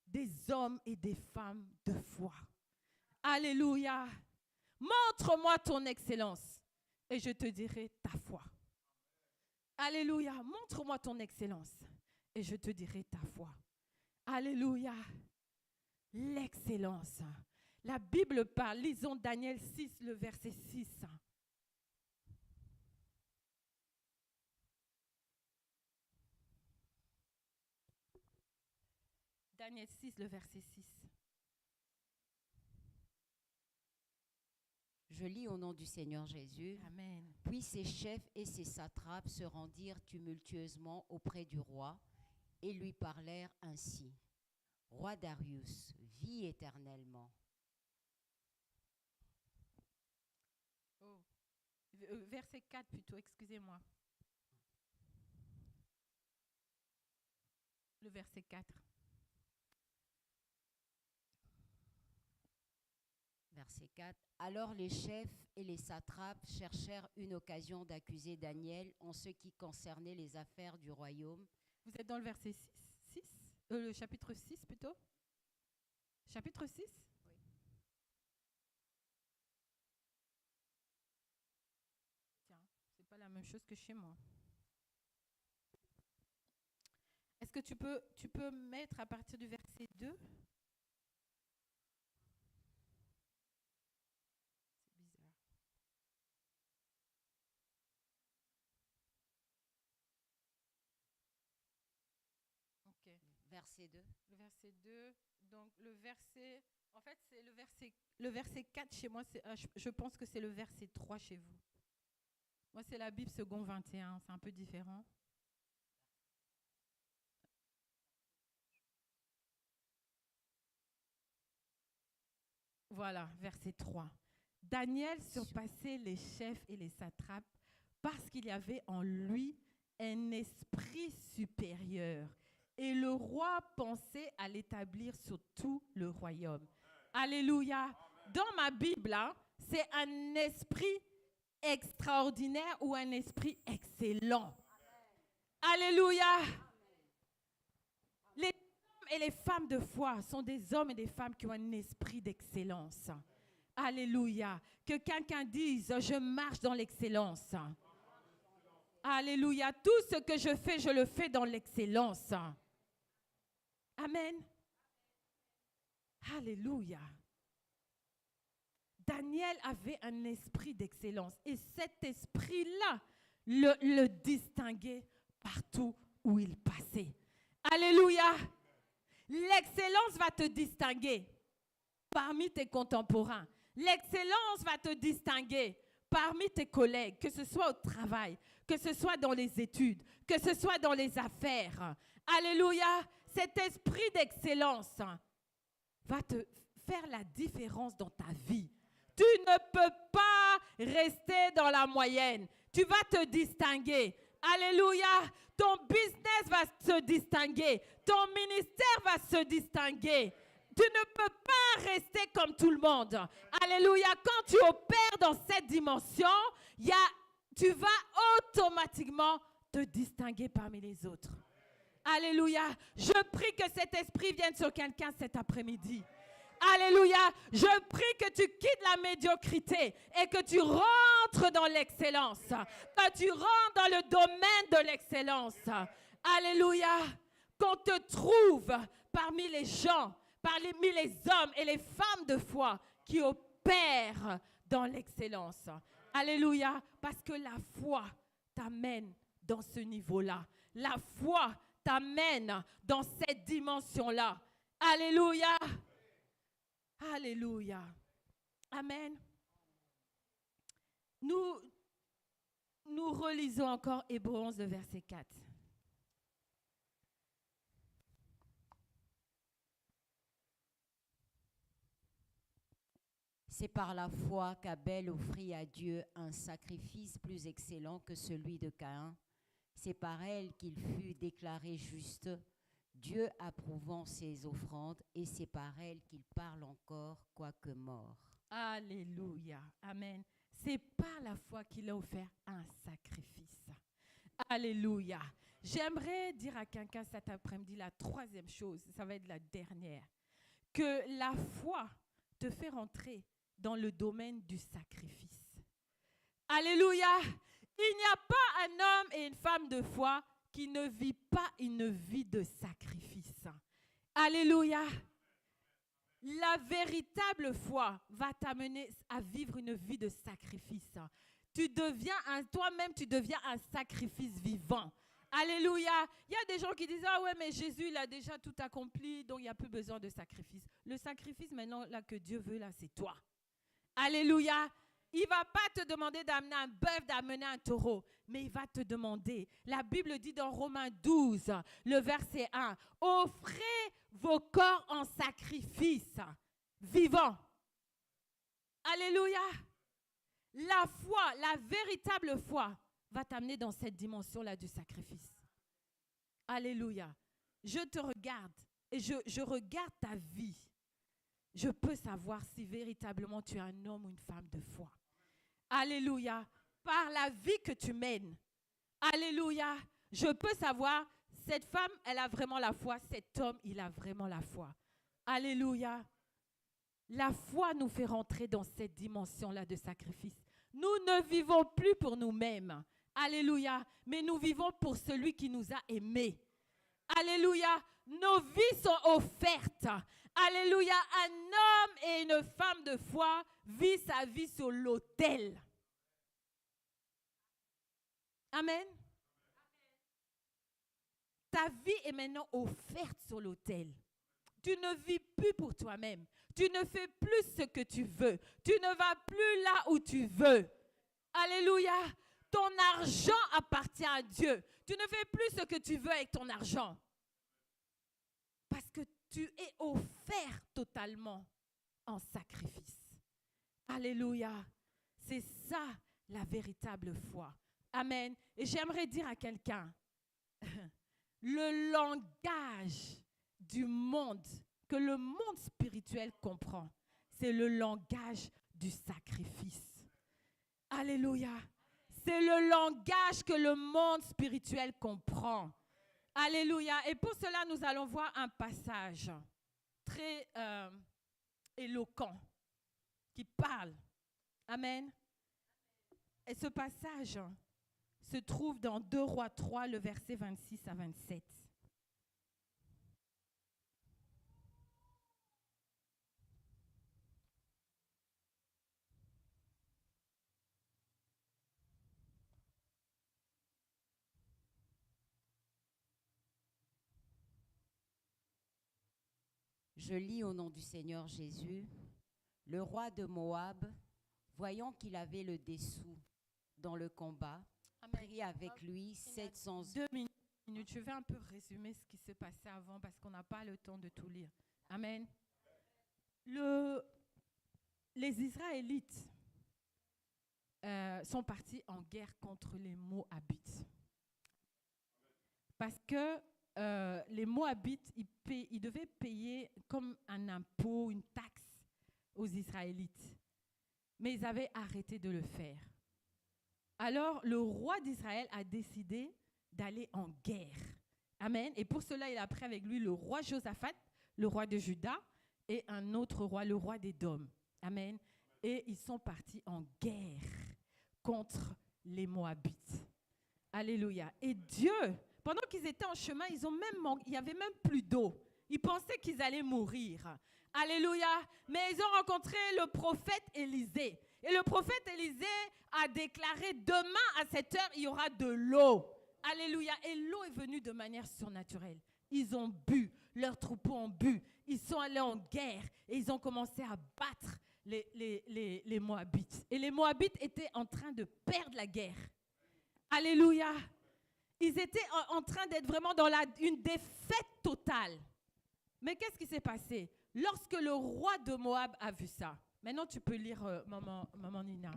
S1: des hommes et des femmes de foi. Alléluia. Montre-moi ton excellence et je te dirai ta foi. Alléluia. Montre-moi ton excellence et je te dirai ta foi. Alléluia. L'excellence. La Bible parle, lisons Daniel 6, le verset 6. Daniel 6, le verset 6.
S2: Je lis au nom du Seigneur Jésus.
S1: Amen.
S2: Puis ses chefs et ses satrapes se rendirent tumultueusement auprès du roi et lui parlèrent ainsi. Roi Darius, vis éternellement.
S1: Oh. Verset 4 plutôt, excusez-moi. Le verset 4.
S2: Verset 4. Alors les chefs et les satrapes cherchèrent une occasion d'accuser Daniel en ce qui concernait les affaires du royaume.
S1: Vous êtes dans le verset 6, le chapitre 6 plutôt. Chapitre 6.
S2: Oui.
S1: Tiens, c'est pas la même chose que chez moi. Est-ce que tu peux mettre à partir du verset 2?
S2: Verset 2.
S1: Le verset 2, donc en fait c'est le verset 4 chez moi, je pense que c'est le verset 3 chez vous. Moi c'est la Bible second 21, c'est un peu différent. Voilà, verset 3. Daniel surpassait les chefs et les satrapes parce qu'il y avait en lui un esprit supérieur. Et le roi pensait à l'établir sur tout le royaume. Alléluia. Dans ma Bible, hein, c'est un esprit extraordinaire ou un esprit excellent. Alléluia. Les hommes et les femmes de foi sont des hommes et des femmes qui ont un esprit d'excellence. Alléluia. Que quelqu'un dise, je marche dans l'excellence. Alléluia. Tout ce que je fais, je le fais dans l'excellence. Amen. Alléluia. Daniel avait un esprit d'excellence et cet esprit-là le distinguait partout où il passait. Alléluia. L'excellence va te distinguer parmi tes contemporains. L'excellence va te distinguer parmi tes collègues, que ce soit au travail, que ce soit dans les études, que ce soit dans les affaires. Alléluia. Cet esprit d'excellence va te faire la différence dans ta vie. Tu ne peux pas rester dans la moyenne. Tu vas te distinguer. Alléluia. Ton business va se distinguer. Ton ministère va se distinguer. Tu ne peux pas rester comme tout le monde. Alléluia. Quand tu opères dans cette dimension, tu vas automatiquement te distinguer parmi les autres. Alléluia. Je prie que cet esprit vienne sur quelqu'un cet après-midi. Alléluia. Je prie que tu quittes la médiocrité et que tu rentres dans l'excellence. Que tu rentres dans le domaine de l'excellence. Alléluia. Qu'on te trouve parmi les gens, parmi les hommes et les femmes de foi qui opèrent dans l'excellence. Alléluia. Parce que la foi t'amène dans ce niveau-là. La foi t'amène dans cette dimension-là. Alléluia. Alléluia. Amen. Nous Nous relisons encore Hébreux 11, le verset 4.
S2: C'est par la foi qu'Abel offrit à Dieu un sacrifice plus excellent que celui de Caïn. C'est par elle qu'il fut déclaré juste, Dieu approuvant ses offrandes, et c'est par elle qu'il parle encore, quoique mort.
S1: Alléluia. Amen. C'est par la foi qu'il a offert un sacrifice. Alléluia. J'aimerais dire à quelqu'un cet après-midi la troisième chose, ça va être la dernière, que la foi te fait rentrer dans le domaine du sacrifice. Alléluia. Il n'y a pas un homme et une femme de foi qui ne vit pas une vie de sacrifice. Alléluia. La véritable foi va t'amener à vivre une vie de sacrifice. Toi-même, tu deviens un sacrifice vivant. Alléluia. Il y a des gens qui disent, ah ouais, mais Jésus, il a déjà tout accompli, donc il n'y a plus besoin de sacrifice. Le sacrifice maintenant, là, que Dieu veut, là, c'est toi. Alléluia. Il ne va pas te demander d'amener un bœuf, d'amener un taureau, mais il va te demander. La Bible dit dans Romains 12, le verset 1, offrez vos corps en sacrifice vivant. Alléluia. La foi, la véritable foi, va t'amener dans cette dimension-là du sacrifice. Alléluia. Je te regarde et je regarde ta vie. Je peux savoir si véritablement tu es un homme ou une femme de foi. Alléluia. Par la vie que tu mènes. Alléluia. Je peux savoir, cette femme, elle a vraiment la foi. Cet homme, il a vraiment la foi. Alléluia. La foi nous fait rentrer dans cette dimension-là de sacrifice. Nous ne vivons plus pour nous-mêmes. Alléluia. Mais nous vivons pour celui qui nous a aimés. Alléluia. Nos vies sont offertes. Alléluia. Un homme et une femme de foi vit sa vie sur l'autel. Amen. Ta vie est maintenant offerte sur l'autel. Tu ne vis plus pour toi-même. Tu ne fais plus ce que tu veux. Tu ne vas plus là où tu veux. Alléluia. Ton argent appartient à Dieu. Tu ne fais plus ce que tu veux avec ton argent. Parce que tu es offert totalement en sacrifice. Alléluia. C'est ça la véritable foi. Amen. Et j'aimerais dire à quelqu'un, le langage du monde, que le monde spirituel comprend, c'est le langage du sacrifice. Alléluia. C'est le langage que le monde spirituel comprend. Alléluia. Et pour cela, nous allons voir un passage très éloquent qui parle. Amen. Et ce passage se trouve dans 2 Rois 3, le verset 26 à 27.
S2: Je lis au nom du Seigneur Jésus. Le roi de Moab, voyant qu'il avait le dessous dans le combat, prit avec lui 700 hommes.
S1: 2 minutes. Je vais un peu résumer ce qui s'est passé avant parce qu'on n'a pas le temps de tout lire. Amen. Les Israélites sont partis en guerre contre les Moabites. Parce que les Moabites, ils devaient payer comme un impôt, une taxe aux Israélites. Mais ils avaient arrêté de le faire. Alors, le roi d'Israël a décidé d'aller en guerre. Amen. Et pour cela, il a pris avec lui le roi Josaphat, le roi de Juda, et un autre roi, le roi d'Édom. Amen. Et ils sont partis en guerre contre les Moabites. Alléluia. Et Dieu, pendant qu'ils étaient en chemin, il n'y avait même plus d'eau. Ils pensaient qu'ils allaient mourir. Alléluia. Mais ils ont rencontré le prophète Élisée. Et le prophète Élisée a déclaré, demain à cette heure, il y aura de l'eau. Alléluia. Et l'eau est venue de manière surnaturelle. Ils ont bu, leurs troupeaux ont bu. Ils sont allés en guerre et ils ont commencé à battre les Moabites. Et les Moabites étaient en train de perdre la guerre. Alléluia. Ils étaient en train d'être vraiment dans une défaite totale. Mais qu'est-ce qui s'est passé? Lorsque le roi de Moab a vu ça. Maintenant, tu peux lire, maman Nina.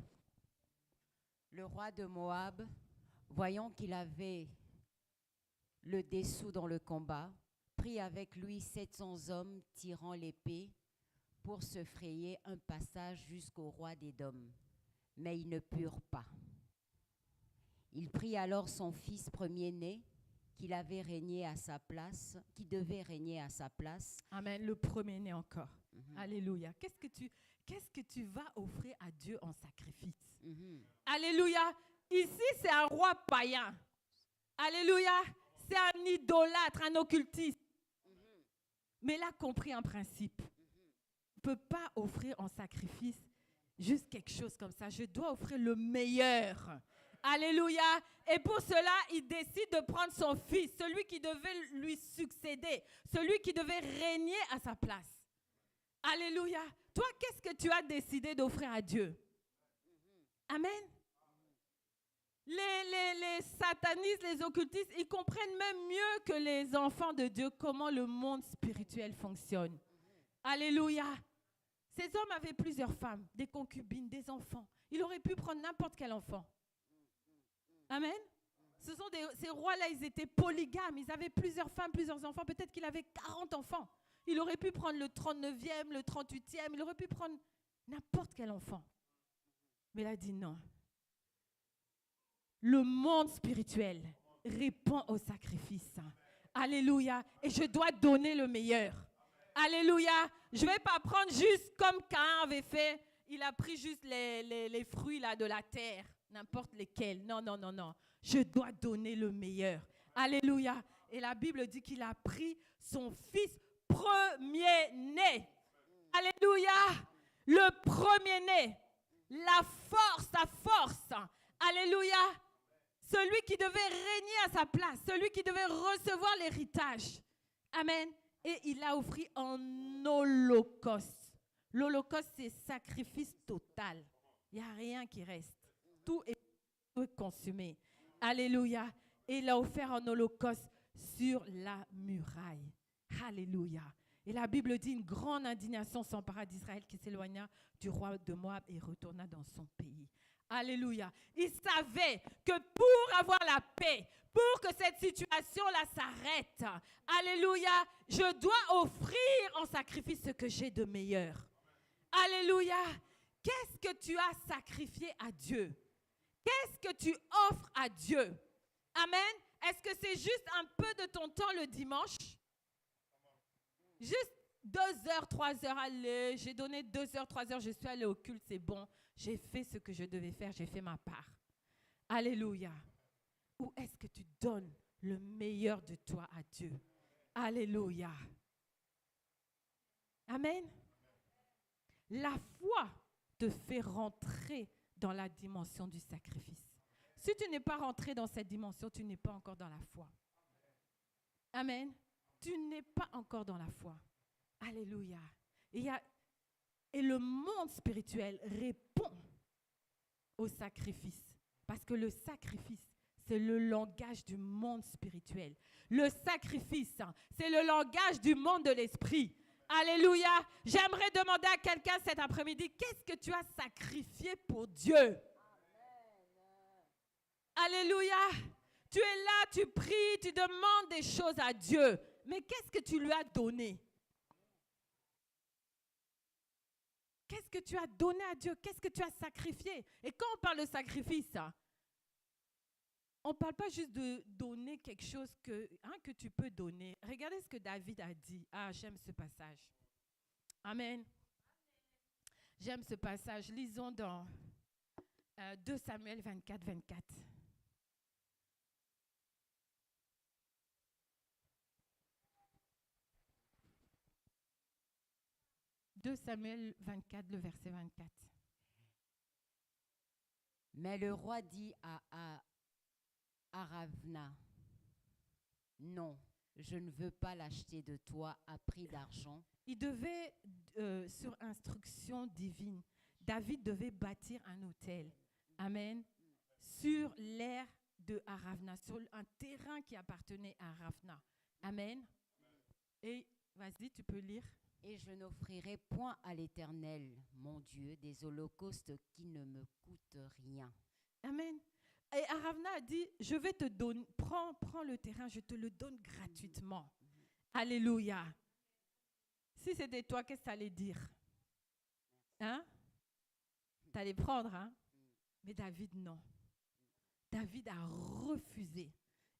S2: Le roi de Moab, voyant qu'il avait le dessous dans le combat, prit avec lui 700 hommes tirant l'épée pour se frayer un passage jusqu'au roi d'Édom. Mais ils ne purent pas. Il prit alors son fils premier-né, qu'il avait régné à sa place, qui devait régner à sa place.
S1: Amen, le premier-né encore. Alléluia. Qu'est-ce que tu vas offrir à Dieu en sacrifice? Alléluia. Ici, c'est un roi païen. Alléluia. C'est un idolâtre, un occultiste. Mais il a compris un principe. Je ne peux pas offrir en sacrifice juste quelque chose comme ça. Je dois offrir le meilleur. Alléluia. Et pour cela, il décide de prendre son fils, celui qui devait lui succéder, celui qui devait régner à sa place. Alléluia. Toi, qu'est-ce que tu as décidé d'offrir à Dieu? Amen. Les satanistes, les occultistes, ils comprennent même mieux que les enfants de Dieu comment le monde spirituel fonctionne. Alléluia. Ces hommes avaient plusieurs femmes, des concubines, des enfants. Il aurait pu prendre n'importe quel enfant. Amen. Ces rois-là, ils étaient polygames. Ils avaient plusieurs femmes, plusieurs enfants. Peut-être qu'il avait 40 enfants. Il aurait pu prendre le 39e, le 38e. Il aurait pu prendre n'importe quel enfant. Mais il a dit non. Le monde spirituel répond au sacrifice. Alléluia. Et je dois donner le meilleur. Alléluia. Je ne vais pas prendre juste comme Caïn avait fait. Il a pris juste les fruits là, de la terre. N'importe lesquels. Non, non, non, non. Je dois donner le meilleur. Alléluia. Et la Bible dit qu'il a pris son fils premier-né. Alléluia. Le premier-né. La force, sa force. Alléluia. Celui qui devait régner à sa place. Celui qui devait recevoir l'héritage. Amen. Et il a offert en holocauste. L'holocauste, c'est sacrifice total. Il n'y a rien qui reste. Tout est consumé. Alléluia. Et il a offert en holocauste sur la muraille. Alléluia. Et la Bible dit une grande indignation s'empara d'Israël qui s'éloigna du roi de Moab et retourna dans son pays. Alléluia. Il savait que pour avoir la paix, pour que cette situation-là s'arrête, alléluia, je dois offrir en sacrifice ce que j'ai de meilleur. Alléluia. Qu'est-ce que tu as sacrifié à Dieu? Qu'est-ce que tu offres à Dieu? Amen. Est-ce que c'est juste un peu de ton temps le dimanche? Juste 2 heures, 3 heures, allez, j'ai donné 2 heures, 3 heures, je suis allée au culte, c'est bon. J'ai fait ce que je devais faire, j'ai fait ma part. Alléluia. Ou est-ce que tu donnes le meilleur de toi à Dieu? Alléluia. Amen. La foi te fait rentrer dans la dimension du sacrifice. Si tu n'es pas rentré dans cette dimension, tu n'es pas encore dans la foi. Amen. Tu n'es pas encore dans la foi. Alléluia. Et le monde spirituel répond au sacrifice. Parce que le sacrifice, c'est le langage du monde spirituel. Le sacrifice, c'est le langage du monde de l'esprit. Alléluia. J'aimerais demander à quelqu'un cet après-midi, qu'est-ce que tu as sacrifié pour Dieu? Alléluia. Tu es là, tu pries, tu demandes des choses à Dieu. Mais qu'est-ce que tu lui as donné? Qu'est-ce que tu as donné à Dieu? Qu'est-ce que tu as sacrifié? Et quand on parle de sacrifice, on ne parle pas juste de donner quelque chose que tu peux donner. Regardez ce que David a dit. Ah, j'aime ce passage. Amen. J'aime ce passage. Lisons dans 2 Samuel 24, 24. « 2 Samuel 24, le verset 24.
S2: Mais le roi dit à Aravna, non, je ne veux pas l'acheter de toi à prix d'argent.
S1: Il devait, sur instruction divine, David devait bâtir un autel. Amen. Sur l'aire de Aravna, sur un terrain qui appartenait à Aravna. Amen. Et vas-y, tu peux lire.
S2: Et je n'offrirai point à l'Éternel, mon Dieu, des holocaustes qui ne me coûtent rien.
S1: Amen. Et Aravna a dit, je vais te donner, prends le terrain, je te le donne gratuitement. Alléluia. Si c'était toi, qu'est-ce que ça allait dire? Hein? Tu allais prendre, hein? Mais David, non. David a refusé.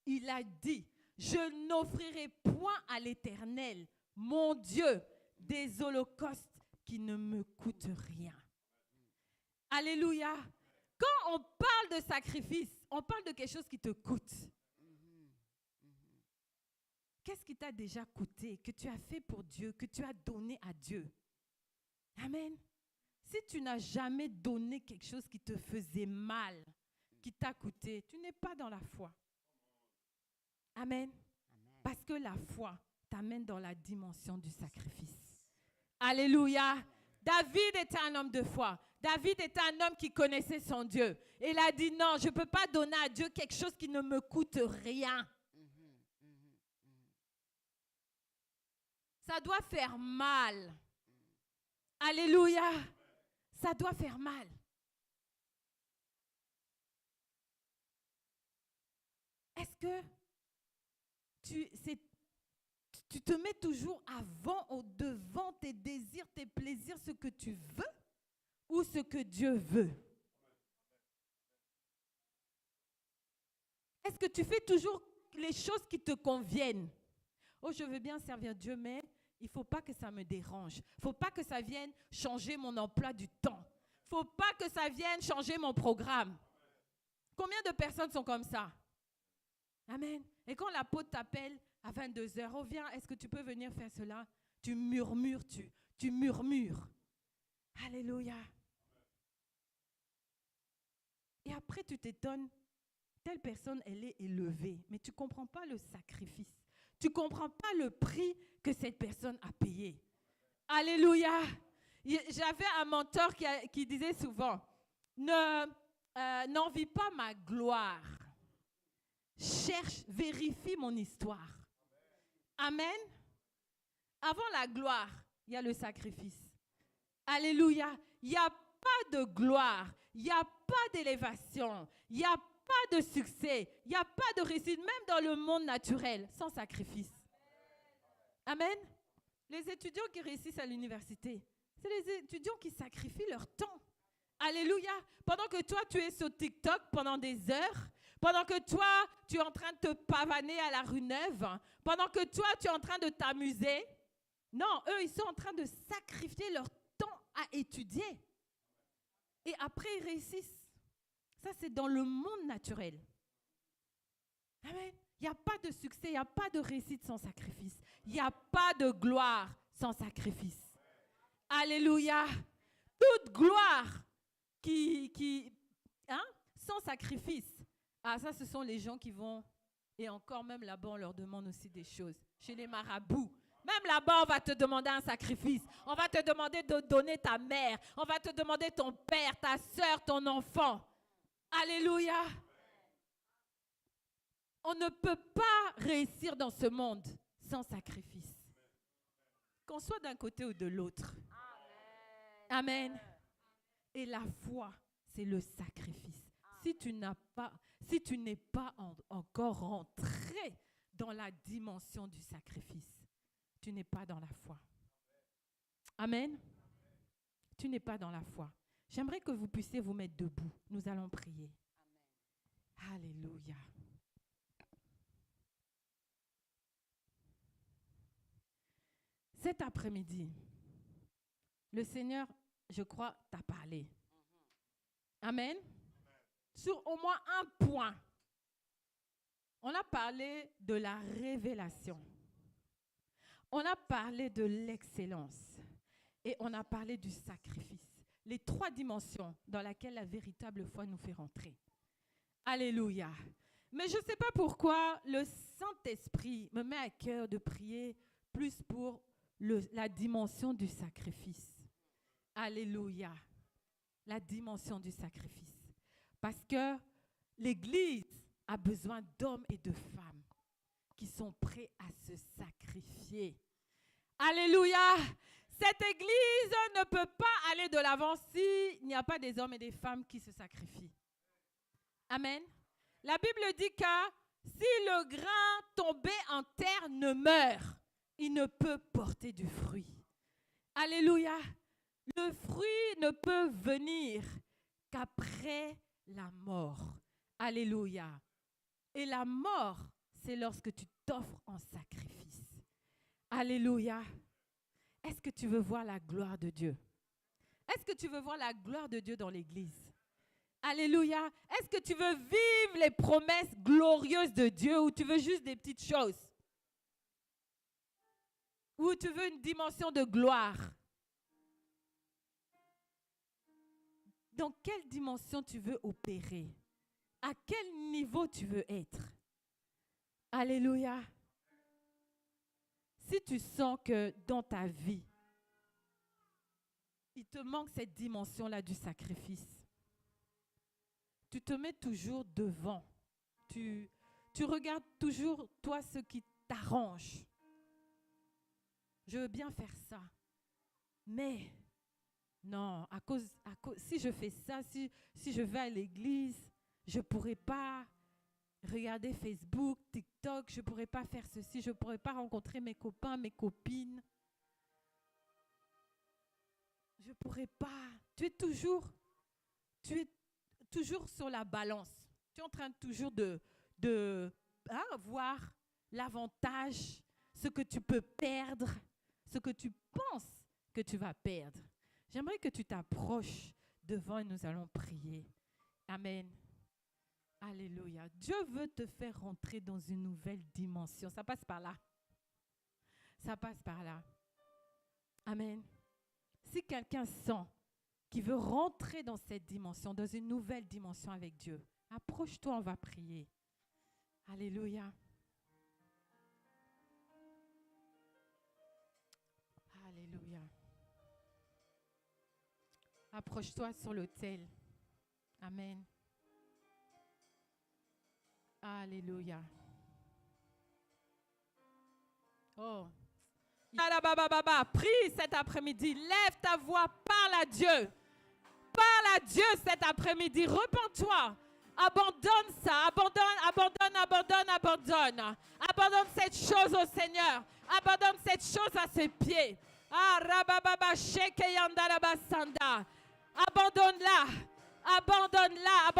S1: Il a dit, je n'offrirai point à l'Éternel, mon Dieu, des holocaustes qui ne me coûtent rien. Alléluia. Quand on parle de sacrifice, on parle de quelque chose qui te coûte. Qu'est-ce qui t'a déjà coûté, que tu as fait pour Dieu, que tu as donné à Dieu? Amen. Si tu n'as jamais donné quelque chose qui te faisait mal, qui t'a coûté, tu n'es pas dans la foi. Amen. Parce que la foi t'amène dans la dimension du sacrifice. Alléluia. David était un homme de foi. David était un homme qui connaissait son Dieu. Et il a dit non, je ne peux pas donner à Dieu quelque chose qui ne me coûte rien. Ça doit faire mal. Alléluia. Ça doit faire mal. Est-ce que tu te mets toujours devant tes désirs, tes plaisirs, ce que tu veux ou ce que Dieu veut? Est-ce que tu fais toujours les choses qui te conviennent? Oh, je veux bien servir Dieu, mais il ne faut pas que ça me dérange. Il ne faut pas que ça vienne changer mon emploi du temps. Il ne faut pas que ça vienne changer mon programme. Combien de personnes sont comme ça? Amen. Et quand l'apôtre t'appelle à 22h, oh viens, est-ce que tu peux venir faire cela? Tu murmures, tu murmures. Alléluia. Et après tu t'étonnes, telle personne, elle est élevée, mais tu ne comprends pas le sacrifice. Tu ne comprends pas le prix que cette personne a payé. Alléluia. J'avais un mentor qui disait souvent, n'envie pas ma gloire. Cherche, vérifie mon histoire. Amen. Avant la gloire, il y a le sacrifice. Alléluia. Il n'y a pas de gloire, il n'y a pas d'élévation, il n'y a pas de succès, il n'y a pas de réussite, même dans le monde naturel, sans sacrifice. Amen. Les étudiants qui réussissent à l'université, c'est les étudiants qui sacrifient leur temps. Alléluia. Pendant que toi, tu es sur TikTok pendant des heures, pendant que toi, tu es en train de te pavaner à la rue Neuve, pendant que toi, tu es en train de t'amuser, non, eux, ils sont en train de sacrifier leur temps à étudier. Et après, ils réussissent. Ça, c'est dans le monde naturel. Amen. Il n'y a pas de succès, il n'y a pas de réussite sans sacrifice. Il n'y a pas de gloire sans sacrifice. Alléluia. Toute gloire sans sacrifice. Ah, ça, ce sont les gens qui vont, et encore même là-bas, on leur demande aussi des choses. Chez les marabouts, même là-bas, on va te demander un sacrifice. On va te demander de donner ta mère. On va te demander ton père, ta soeur, ton enfant. Alléluia. On ne peut pas réussir dans ce monde sans sacrifice. Qu'on soit d'un côté ou de l'autre. Amen. Et la foi, c'est le sacrifice. Si tu n'es pas encore rentré dans la dimension du sacrifice, tu n'es pas dans la foi. Amen. Tu n'es pas dans la foi. J'aimerais que vous puissiez vous mettre debout. Nous allons prier. Amen. Alléluia. Cet après-midi, le Seigneur, je crois, t'a parlé. Amen. Sur au moins un point. On a parlé de la révélation. On a parlé de l'excellence. Et on a parlé du sacrifice. Les 3 dimensions dans lesquelles la véritable foi nous fait rentrer. Alléluia. Mais je ne sais pas pourquoi le Saint-Esprit me met à cœur de prier plus pour la dimension du sacrifice. Alléluia. La dimension du sacrifice. Parce que l'Église a besoin d'hommes et de femmes qui sont prêts à se sacrifier. Alléluia! Cette église ne peut pas aller de l'avant s'il n'y a pas des hommes et des femmes qui se sacrifient. Amen. La Bible dit que si le grain tombé en terre ne meurt, il ne peut porter du fruit. Alléluia. Le fruit ne peut venir qu'après la mort. Alléluia. Et la mort, c'est lorsque tu t'offres en sacrifice. Alléluia. Est-ce que tu veux voir la gloire de Dieu? Est-ce que tu veux voir la gloire de Dieu dans l'église? Alléluia. Est-ce que tu veux vivre les promesses glorieuses de Dieu ou tu veux juste des petites choses? Ou tu veux une dimension de gloire? Dans quelle dimension tu veux opérer? À quel niveau tu veux être? Alléluia. Si tu sens que dans ta vie, il te manque cette dimension-là du sacrifice, tu te mets toujours devant. Tu regardes toujours, toi, ce qui t'arrange. Je veux bien faire ça. Mais, non, si je fais ça, si je vais à l'église, je ne pourrai pas regarder Facebook, TikTok, je ne pourrai pas faire ceci, je ne pourrai pas rencontrer mes copains, mes copines. Je ne pourrai pas. Tu es toujours sur la balance. Tu es en train toujours de voir l'avantage, ce que tu peux perdre, ce que tu penses que tu vas perdre. J'aimerais que tu t'approches devant et nous allons prier. Amen. Alléluia. Dieu veut te faire rentrer dans une nouvelle dimension. Ça passe par là. Ça passe par là. Amen. Si quelqu'un sent qu'il veut rentrer dans cette dimension, dans une nouvelle dimension avec Dieu, approche-toi, on va prier. Alléluia. Alléluia. Approche-toi sur l'autel. Amen. Alléluia. Oh. Prie cet après-midi. Lève ta voix. Parle à Dieu. Parle à Dieu cet après-midi. Repends-toi. Abandonne ça. Abandonne. Abandonne cette chose au Seigneur. Abandonne cette chose à ses pieds. Abandonne-la. Abandonne-la.